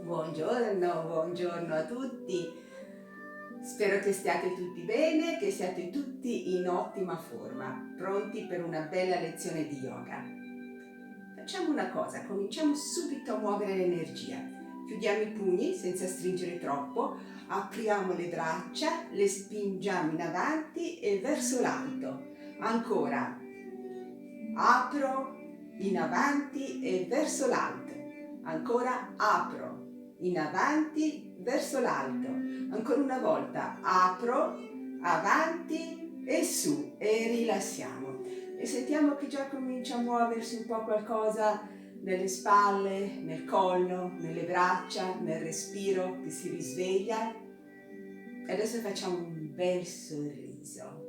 Buongiorno a tutti. Spero che stiate tutti bene, che siate tutti in ottima forma, pronti per una bella lezione di yoga. Facciamo una cosa, cominciamo subito a muovere l'energia. Chiudiamo i pugni senza stringere troppo, apriamo le braccia, le spingiamo in avanti e verso l'alto. Ancora, apro in avanti e verso l'alto. Ancora apro in avanti verso l'alto. Ancora una volta apro, avanti e su e rilassiamo. E sentiamo che già comincia a muoversi un po' qualcosa nelle spalle, nel collo, nelle braccia, nel respiro che si risveglia. E adesso facciamo un bel sorriso.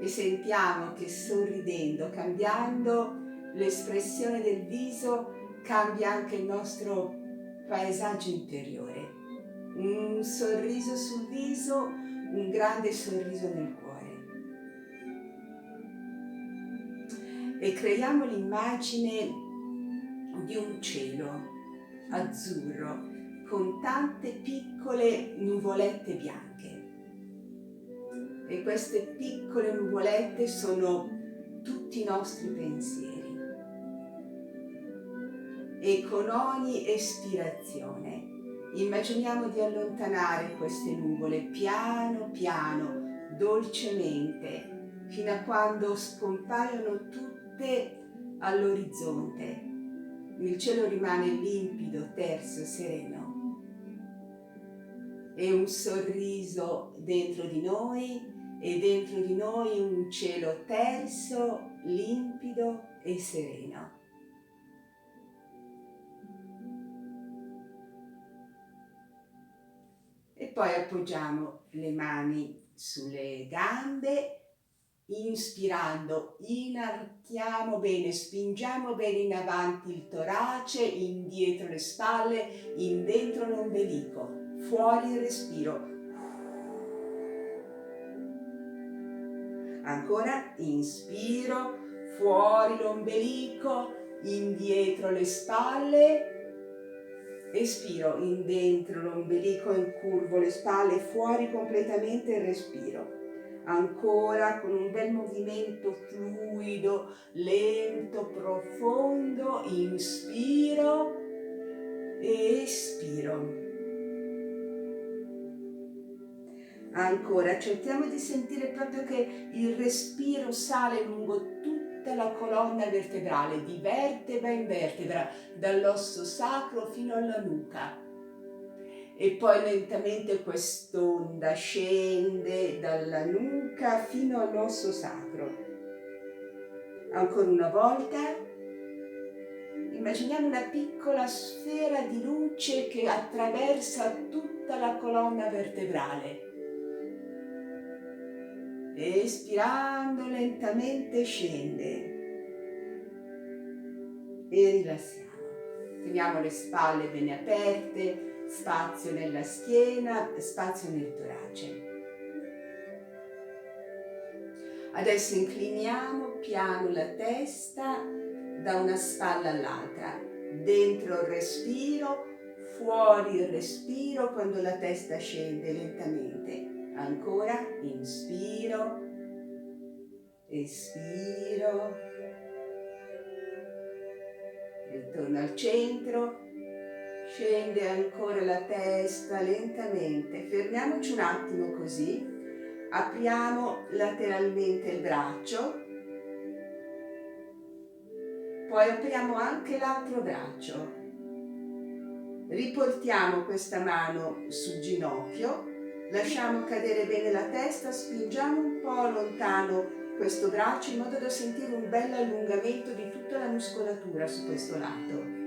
E sentiamo che sorridendo, cambiando l'espressione del viso, cambia anche il nostro paesaggio interiore. Un sorriso sul viso, un grande sorriso nel cuore. E creiamo l'immagine di un cielo azzurro con tante piccole nuvolette bianche. E queste piccole nuvolette sono tutti i nostri pensieri. E con ogni espirazione immaginiamo di allontanare queste nuvole piano piano, dolcemente, fino a quando scompaiono tutte all'orizzonte. Il cielo rimane limpido, terso, sereno. E un sorriso dentro di noi e dentro di noi un cielo terso, limpido e sereno. E poi appoggiamo le mani sulle gambe, inspirando, inarchiamo bene, spingiamo bene in avanti il torace, indietro le spalle, in dentro l'ombelico, fuori il respiro. Ancora, inspiro, fuori l'ombelico, indietro le spalle, espiro, in dentro l'ombelico, incurvo le spalle, fuori completamente il respiro. Ancora con un bel movimento fluido, lento, profondo, inspiro e espiro. Ancora, cerchiamo di sentire proprio che il respiro sale lungo tutta la colonna vertebrale, di vertebra in vertebra, dall'osso sacro fino alla nuca. E poi lentamente quest'onda scende dalla nuca fino all'osso sacro. Ancora una volta, immaginiamo una piccola sfera di luce che attraversa tutta la colonna vertebrale. Espirando lentamente scende e rilassiamo. Teniamo le spalle bene aperte, spazio nella schiena, spazio nel torace. Adesso incliniamo piano la testa da una spalla all'altra. Dentro il respiro, fuori il respiro quando la testa scende lentamente. Ancora, inspiro, espiro, ritorno al centro, scende ancora la testa lentamente. Fermiamoci un attimo così, apriamo lateralmente il braccio, poi apriamo anche l'altro braccio. Riportiamo questa mano sul ginocchio, lasciamo cadere bene la testa, spingiamo un po' lontano questo braccio in modo da sentire un bel allungamento di tutta la muscolatura su questo lato.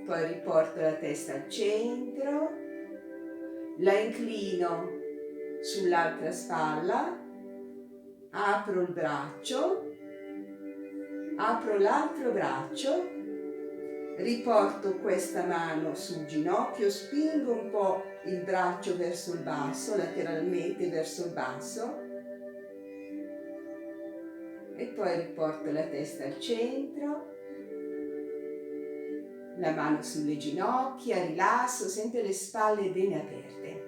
Poi riporto la testa al centro, la inclino sull'altra spalla, apro il braccio, apro l'altro braccio, riporto questa mano sul ginocchio, spingo un po' il braccio verso il basso, lateralmente verso il basso, e poi riporto la testa al centro, La mano sulle ginocchia, rilasso, sente le spalle bene aperte.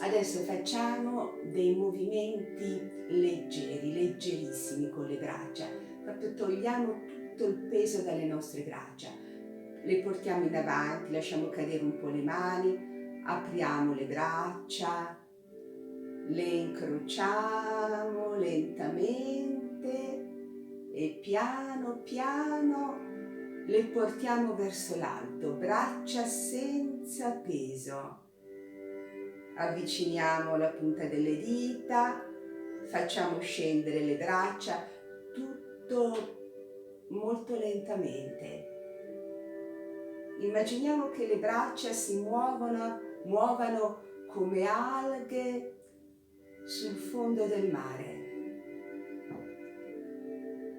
Adesso facciamo dei movimenti leggeri, leggerissimi con le braccia. Proprio togliamo tutto il peso dalle nostre braccia. Le portiamo in avanti, lasciamo cadere un po' le mani, apriamo le braccia, le incrociamo lentamente e piano piano le portiamo verso l'alto, braccia senza peso. Avviciniamo la punta delle dita, facciamo scendere le braccia, tutto molto lentamente. Immaginiamo che le braccia si muovano come alghe sul fondo del mare,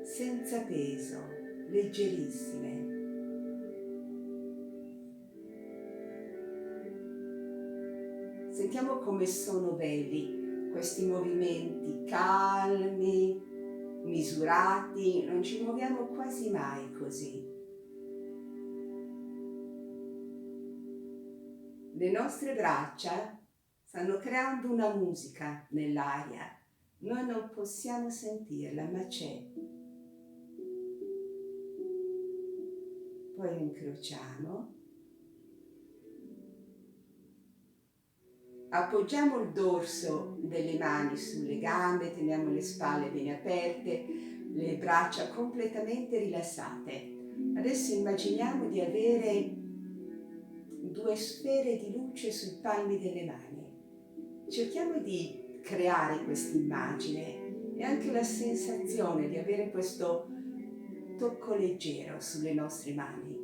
senza peso, leggerissime. Sentiamo come sono belli questi movimenti calmi, misurati, non ci muoviamo quasi mai così. Le nostre braccia stanno creando una musica nell'aria. Noi non possiamo sentirla, ma c'è. Poi incrociamo. Appoggiamo il dorso delle mani sulle gambe, teniamo le spalle bene aperte, le braccia completamente rilassate. Adesso immaginiamo di avere 2 sfere di luce sui palmi delle mani. Cerchiamo di creare questa immagine e anche la sensazione di avere questo tocco leggero sulle nostre mani.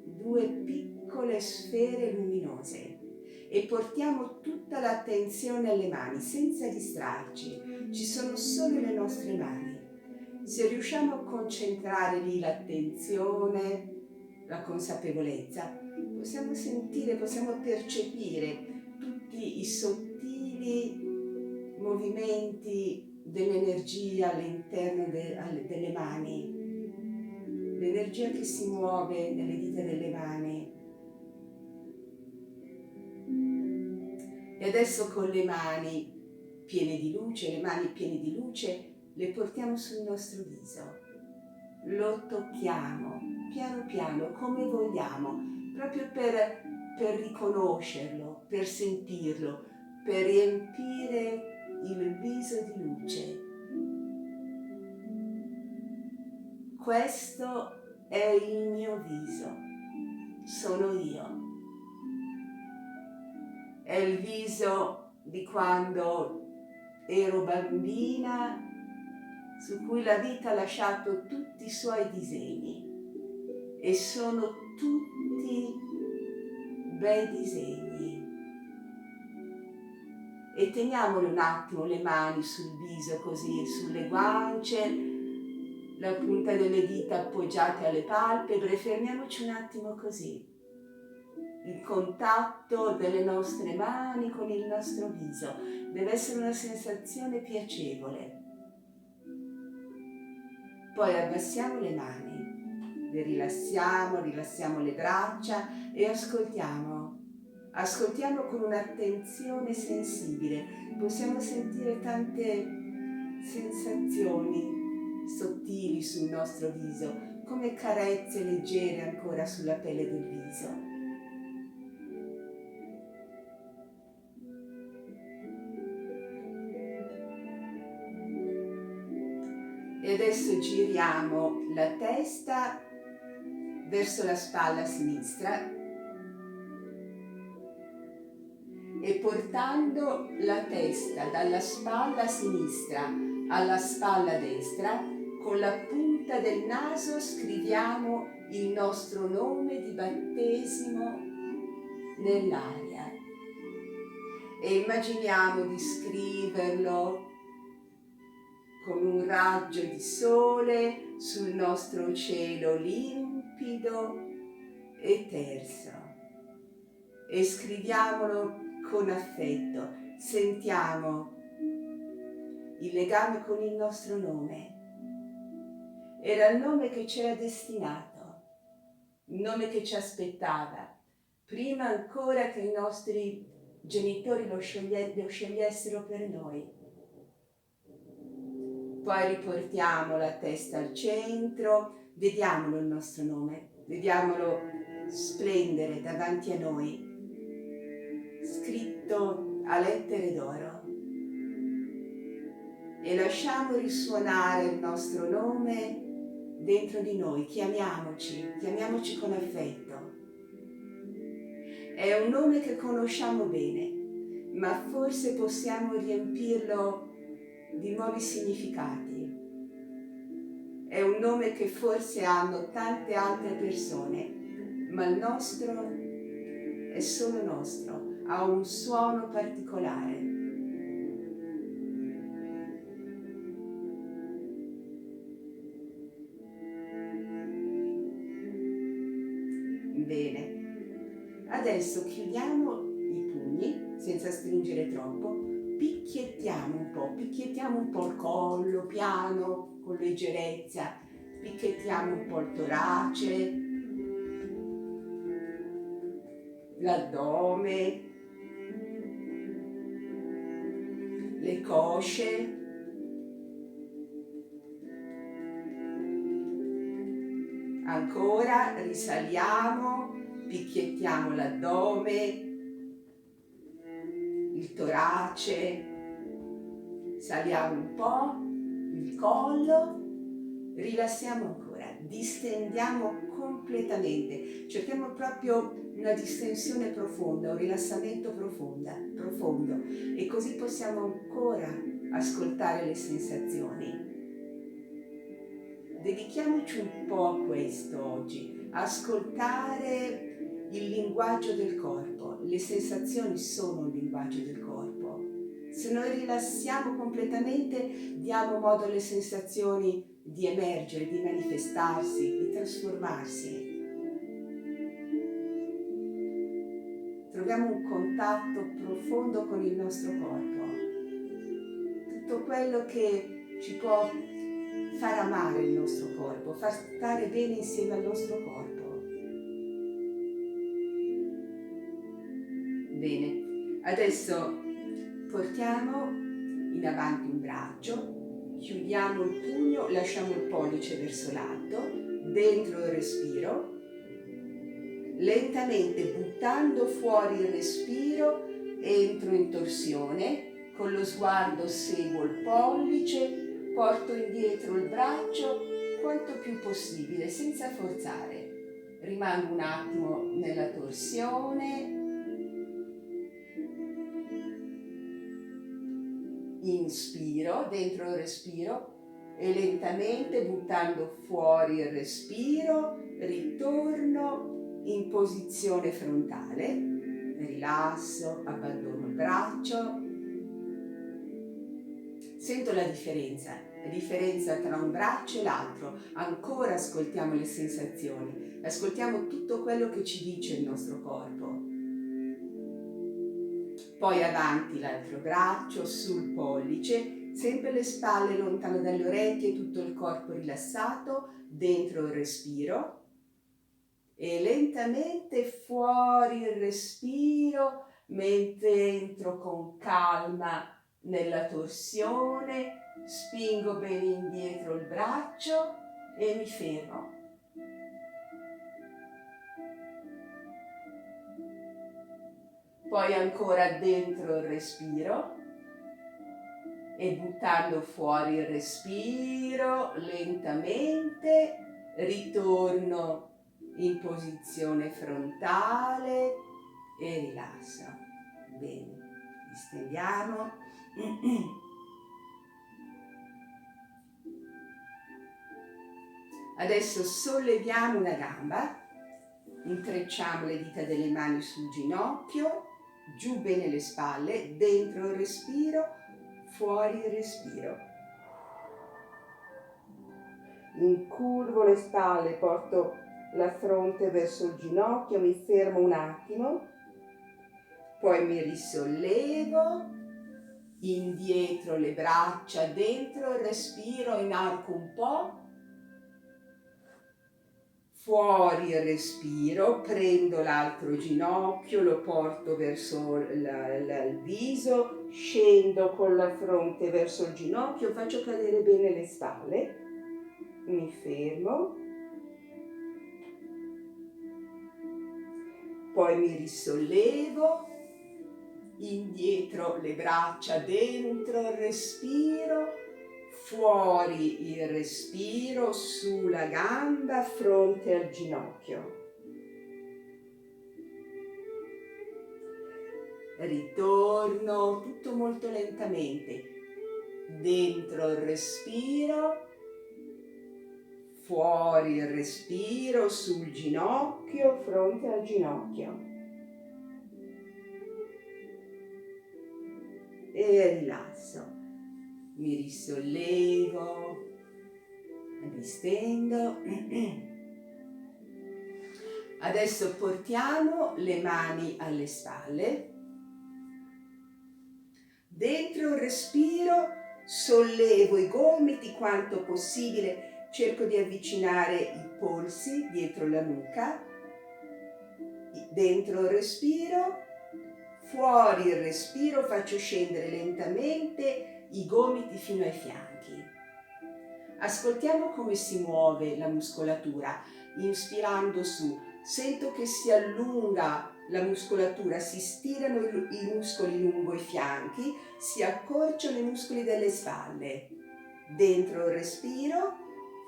2 piccole sfere luminose. E portiamo tutta l'attenzione alle mani senza distrarci, ci sono solo le nostre mani. Se riusciamo a concentrare lì l'attenzione, la consapevolezza, possiamo sentire, possiamo percepire tutti i sottili movimenti dell'energia all'interno delle mani, l'energia che si muove nelle dita delle mani. E adesso con le mani piene di luce, le portiamo sul nostro viso. Lo tocchiamo piano piano, come vogliamo, proprio per riconoscerlo, per sentirlo, per riempire il viso di luce. Questo è il mio viso, sono io. È il viso di quando ero bambina, su cui la vita ha lasciato tutti i suoi disegni e sono tutti bei disegni. E teniamole un attimo le mani sul viso, così, sulle guance, la punta delle dita appoggiate alle palpebre, fermiamoci un attimo così. Il contatto delle nostre mani con il nostro viso deve essere una sensazione piacevole. Poi abbassiamo le mani, le rilassiamo le braccia e ascoltiamo con un'attenzione sensibile. Possiamo sentire tante sensazioni sottili sul nostro viso, come carezze leggere ancora sulla pelle del viso. E adesso giriamo la testa verso la spalla sinistra e portando la testa dalla spalla sinistra alla spalla destra, con la punta del naso scriviamo il nostro nome di battesimo nell'aria e immaginiamo di scriverlo con un raggio di sole sul nostro cielo limpido e terso. E scriviamolo con affetto. Sentiamo il legame con il nostro nome. Era il nome che c'era destinato. il nome che ci aspettava, prima ancora che i nostri genitori lo scegliessero per noi. Poi riportiamo la testa al centro, vediamolo il nostro nome, vediamolo splendere davanti a noi, scritto a lettere d'oro. E lasciamo risuonare il nostro nome dentro di noi, chiamiamoci con affetto. È un nome che conosciamo bene, ma forse possiamo riempirlo di nuovi significati. È un nome che forse hanno tante altre persone, ma il nostro è solo nostro, ha un suono particolare. Bene, adesso chiudiamo i pugni senza stringere troppo, picchiettiamo un po' il collo, piano, con leggerezza, picchiettiamo un po' il torace, l'addome, le cosce. Ancora risaliamo, picchiettiamo l'addome, il torace, saliamo un po', il collo, rilassiamo ancora, distendiamo completamente, cerchiamo proprio una distensione profonda, un rilassamento profondo e così possiamo ancora ascoltare le sensazioni. Dedichiamoci un po' a questo oggi, ascoltare il linguaggio del corpo. Le sensazioni sono un linguaggio del corpo. Se noi rilassiamo completamente, diamo modo alle sensazioni di emergere, di manifestarsi, di trasformarsi. Troviamo un contatto profondo con il nostro corpo. Tutto quello che ci può far amare il nostro corpo, far stare bene insieme al nostro corpo. Bene, adesso portiamo in avanti un braccio, chiudiamo il pugno, lasciamo il pollice verso l'alto, dentro il respiro, lentamente buttando fuori il respiro, entro in torsione, con lo sguardo seguo il pollice, porto indietro il braccio quanto più possibile, senza forzare. Rimango un attimo nella torsione. Inspiro dentro il respiro e lentamente buttando fuori il respiro, ritorno in posizione frontale. Rilasso, abbandono il braccio. Sento la differenza tra un braccio e l'altro, ancora ascoltiamo le sensazioni, ascoltiamo tutto quello che ci dice il nostro corpo. Poi avanti l'altro braccio, sul pollice, sempre le spalle lontane dalle orecchie, tutto il corpo rilassato, dentro il respiro e lentamente fuori il respiro, mentre entro con calma nella torsione, spingo bene indietro il braccio e mi fermo. Poi ancora dentro il respiro e buttando fuori il respiro lentamente, ritorno in posizione frontale e rilasso. Bene, distendiamo. Adesso solleviamo una gamba, intrecciamo le dita delle mani sul ginocchio, giù bene le spalle, dentro il respiro, fuori il respiro. Incurvo le spalle, porto la fronte verso il ginocchio, mi fermo un attimo, poi mi risollevo, indietro le braccia, dentro il respiro, inarco un po', fuori il respiro, prendo l'altro ginocchio, lo porto verso il viso, scendo con la fronte verso il ginocchio, faccio cadere bene le spalle, mi fermo, poi mi risollevo, indietro le braccia, dentro il respiro, fuori il respiro, sulla gamba, fronte al ginocchio. Ritorno, tutto molto lentamente. Dentro il respiro, fuori il respiro, sul ginocchio, fronte al ginocchio. E rilasso. Mi risollevo, distendo. Adesso portiamo le mani alle spalle. Dentro il respiro sollevo i gomiti quanto possibile, cerco di avvicinare i polsi dietro la nuca. Dentro il respiro, fuori il respiro, faccio scendere lentamente i gomiti fino ai fianchi. Ascoltiamo come si muove la muscolatura, inspirando su, sento che si allunga la muscolatura, si stirano i muscoli lungo i fianchi, si accorciano i muscoli delle spalle. Dentro il respiro,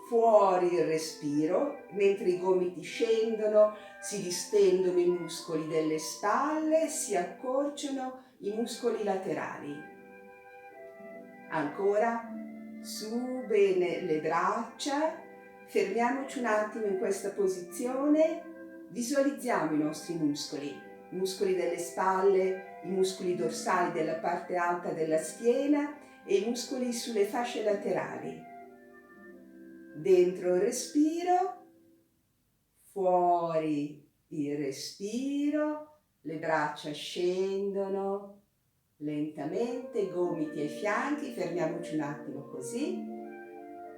fuori il respiro, mentre i gomiti scendono, si distendono i muscoli delle spalle, si accorciano i muscoli laterali. Ancora, su, bene le braccia, fermiamoci un attimo in questa posizione, visualizziamo i nostri muscoli delle spalle, i muscoli dorsali della parte alta della schiena e i muscoli sulle fasce laterali. Dentro il respiro, fuori il respiro, le braccia scendono lentamente, gomiti ai fianchi, fermiamoci un attimo così,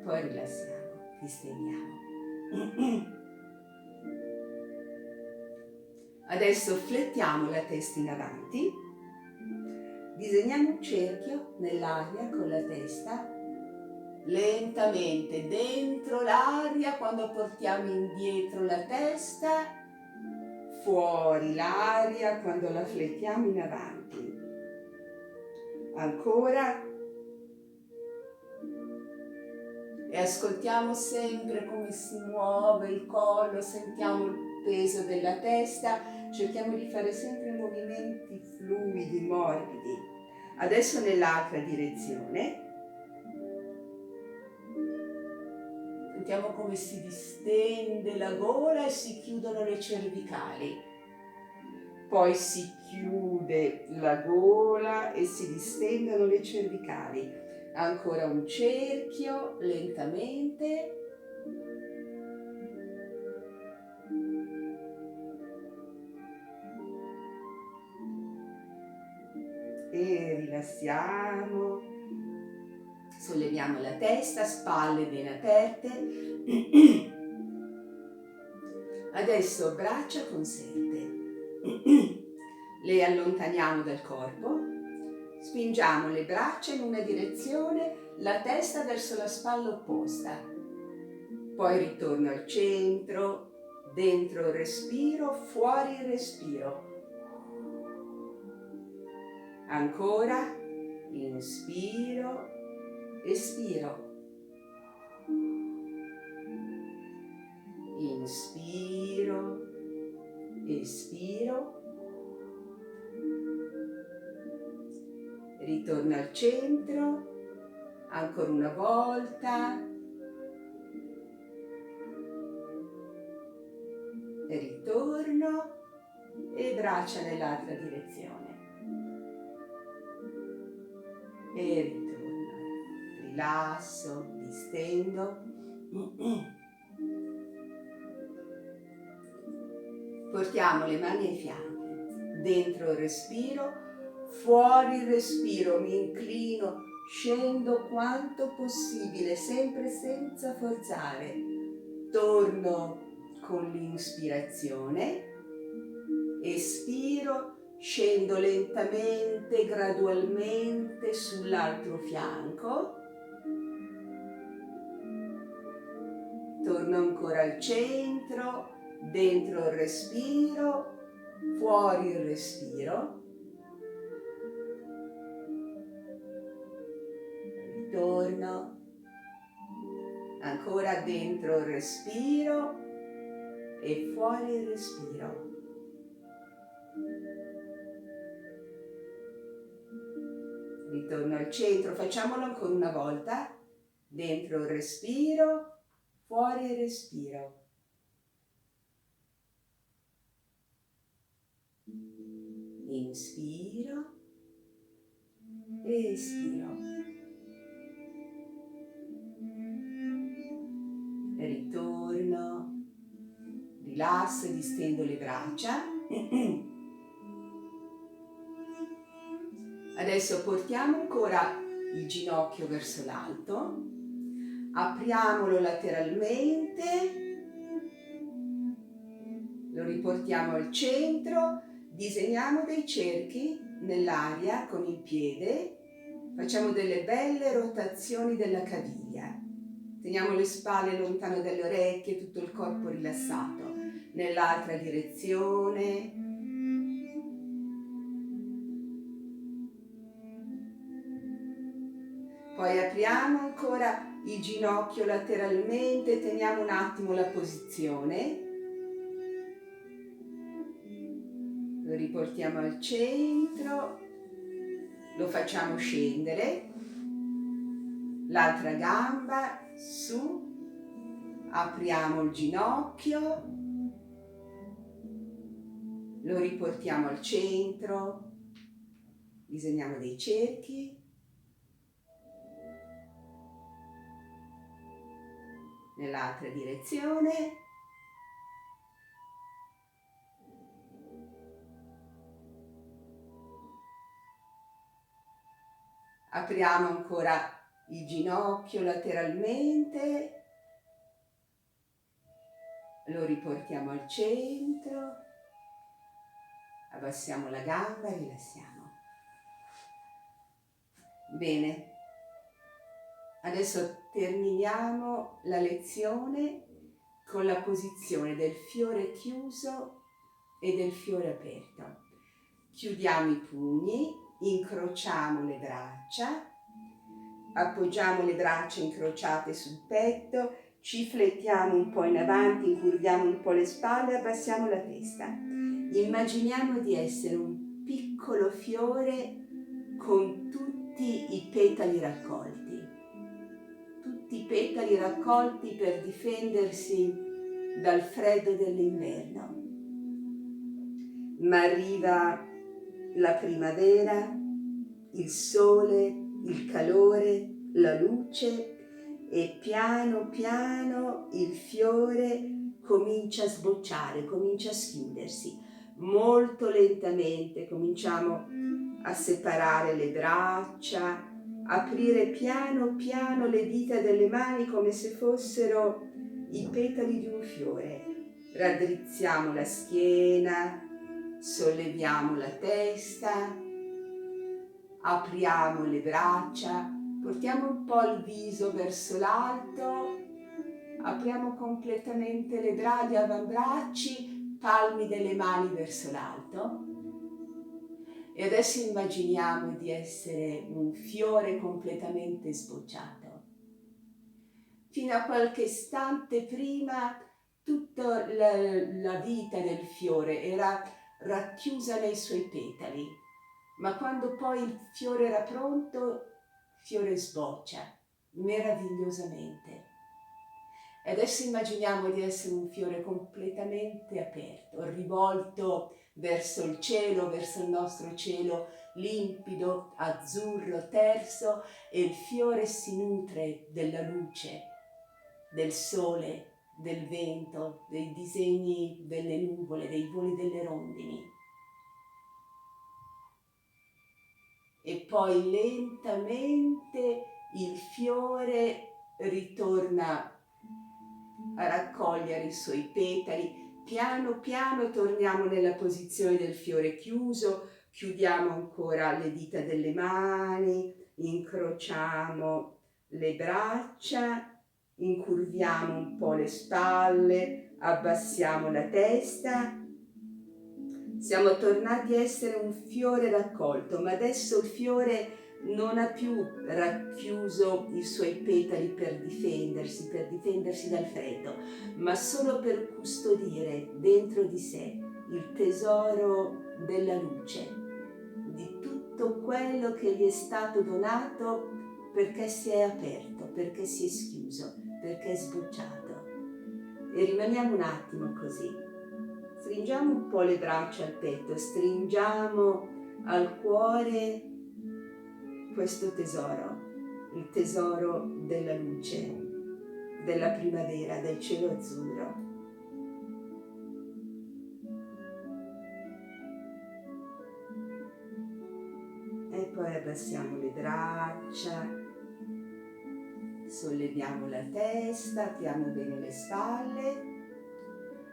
poi rilassiamo, distendiamo. Adesso flettiamo la testa in avanti, disegniamo un cerchio nell'aria con la testa, lentamente dentro l'aria quando portiamo indietro la testa, fuori l'aria quando la flettiamo in avanti. Ancora. E ascoltiamo sempre come si muove il collo, sentiamo il peso della testa, cerchiamo di fare sempre movimenti fluidi, morbidi. Adesso nell'altra direzione. Sentiamo come si distende la gola e si chiudono le cervicali. Poi si chiude la gola e si distendono le cervicali. Ancora un cerchio, lentamente. E rilassiamo. Solleviamo la testa, spalle ben aperte. Adesso braccia conserte. Le allontaniamo dal corpo. Spingiamo le braccia in una direzione, la testa verso la spalla opposta. Poi ritorno al centro, dentro il respiro, fuori il respiro. Ancora, inspiro, espiro. Inspiro, espiro. Ritorno al centro, ancora una volta. Ritorno e braccia nell'altra direzione. E ritorno. Rilasso, distendo. Portiamo le mani ai fianchi, dentro il respiro, fuori il respiro, mi inclino, scendo quanto possibile, sempre senza forzare. Torno con l'inspirazione, espiro, scendo lentamente, gradualmente sull'altro fianco, torno ancora al centro, dentro il respiro, fuori il respiro, ritorno, ancora dentro il respiro e fuori il respiro. Ritorno al centro, facciamolo ancora una volta, dentro il respiro, fuori il respiro. Inspiro e espiro. Ritorno, rilasso e distendo le braccia. Adesso portiamo ancora il ginocchio verso l'alto, apriamolo lateralmente, lo riportiamo al centro, disegniamo dei cerchi nell'aria con il piede, facciamo delle belle rotazioni della caviglia, teniamo le spalle lontane dalle orecchie, tutto il corpo rilassato, nell'altra direzione. Poi apriamo ancora il ginocchio lateralmente, teniamo un attimo la posizione, lo riportiamo al centro, lo facciamo scendere, l'altra gamba su, apriamo il ginocchio, lo riportiamo al centro, disegniamo dei cerchi. Nell'altra direzione, apriamo ancora il ginocchio lateralmente, lo riportiamo al centro, abbassiamo la gamba e rilassiamo. Bene, adesso terminiamo la lezione con la posizione del fiore chiuso e del fiore aperto. Chiudiamo i pugni, incrociamo le braccia, appoggiamo le braccia incrociate sul petto, ci flettiamo un po' in avanti, incurviamo un po' le spalle, abbassiamo la testa. Immaginiamo di essere un piccolo fiore con tutti i petali raccolti. Tutti i petali raccolti per difendersi dal freddo dell'inverno. Ma arriva la primavera, il sole, il calore, la luce e piano piano il fiore comincia a sbocciare, comincia a schiudersi. Molto lentamente cominciamo a separare le braccia, aprire piano piano le dita delle mani come se fossero i petali di un fiore. Raddrizziamo la schiena, solleviamo la testa, apriamo le braccia, portiamo un po' il viso verso l'alto, apriamo completamente le braccia, gli avambracci, palmi delle mani verso l'alto. E adesso immaginiamo di essere un fiore completamente sbocciato. Fino a qualche istante prima tutta la vita del fiore era racchiusa nei suoi petali, ma quando poi il fiore era pronto, il fiore sboccia meravigliosamente. E adesso immaginiamo di essere un fiore completamente aperto, rivolto verso il cielo, verso il nostro cielo limpido, azzurro, terso, e il fiore si nutre della luce, del sole, del vento, dei disegni delle nuvole, dei voli delle rondini. E poi lentamente il fiore ritorna a raccogliere i suoi petali. Piano piano torniamo nella posizione del fiore chiuso, chiudiamo ancora le dita delle mani, incrociamo le braccia, incurviamo un po' le spalle, abbassiamo la testa. Siamo tornati a essere un fiore raccolto, ma adesso il fiore non ha più racchiuso i suoi petali per difendersi dal freddo, ma solo per custodire dentro di sé il tesoro della luce, di tutto quello che gli è stato donato perché si è aperto, perché si è schiuso, perché è sbocciato. E rimaniamo un attimo così. Stringiamo un po' le braccia al petto, stringiamo al cuore questo tesoro, il tesoro della luce, della primavera, del cielo azzurro. E poi abbassiamo le braccia, solleviamo la testa, apriamo bene le spalle,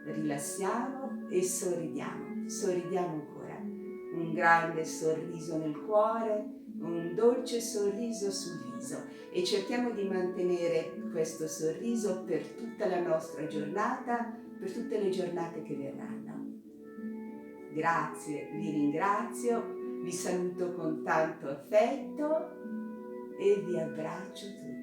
rilassiamo e sorridiamo, sorridiamo ancora. Un grande sorriso nel cuore, un dolce sorriso sul viso e cerchiamo di mantenere questo sorriso per tutta la nostra giornata, per tutte le giornate che verranno. Grazie, vi ringrazio, vi saluto con tanto affetto e vi abbraccio tutti.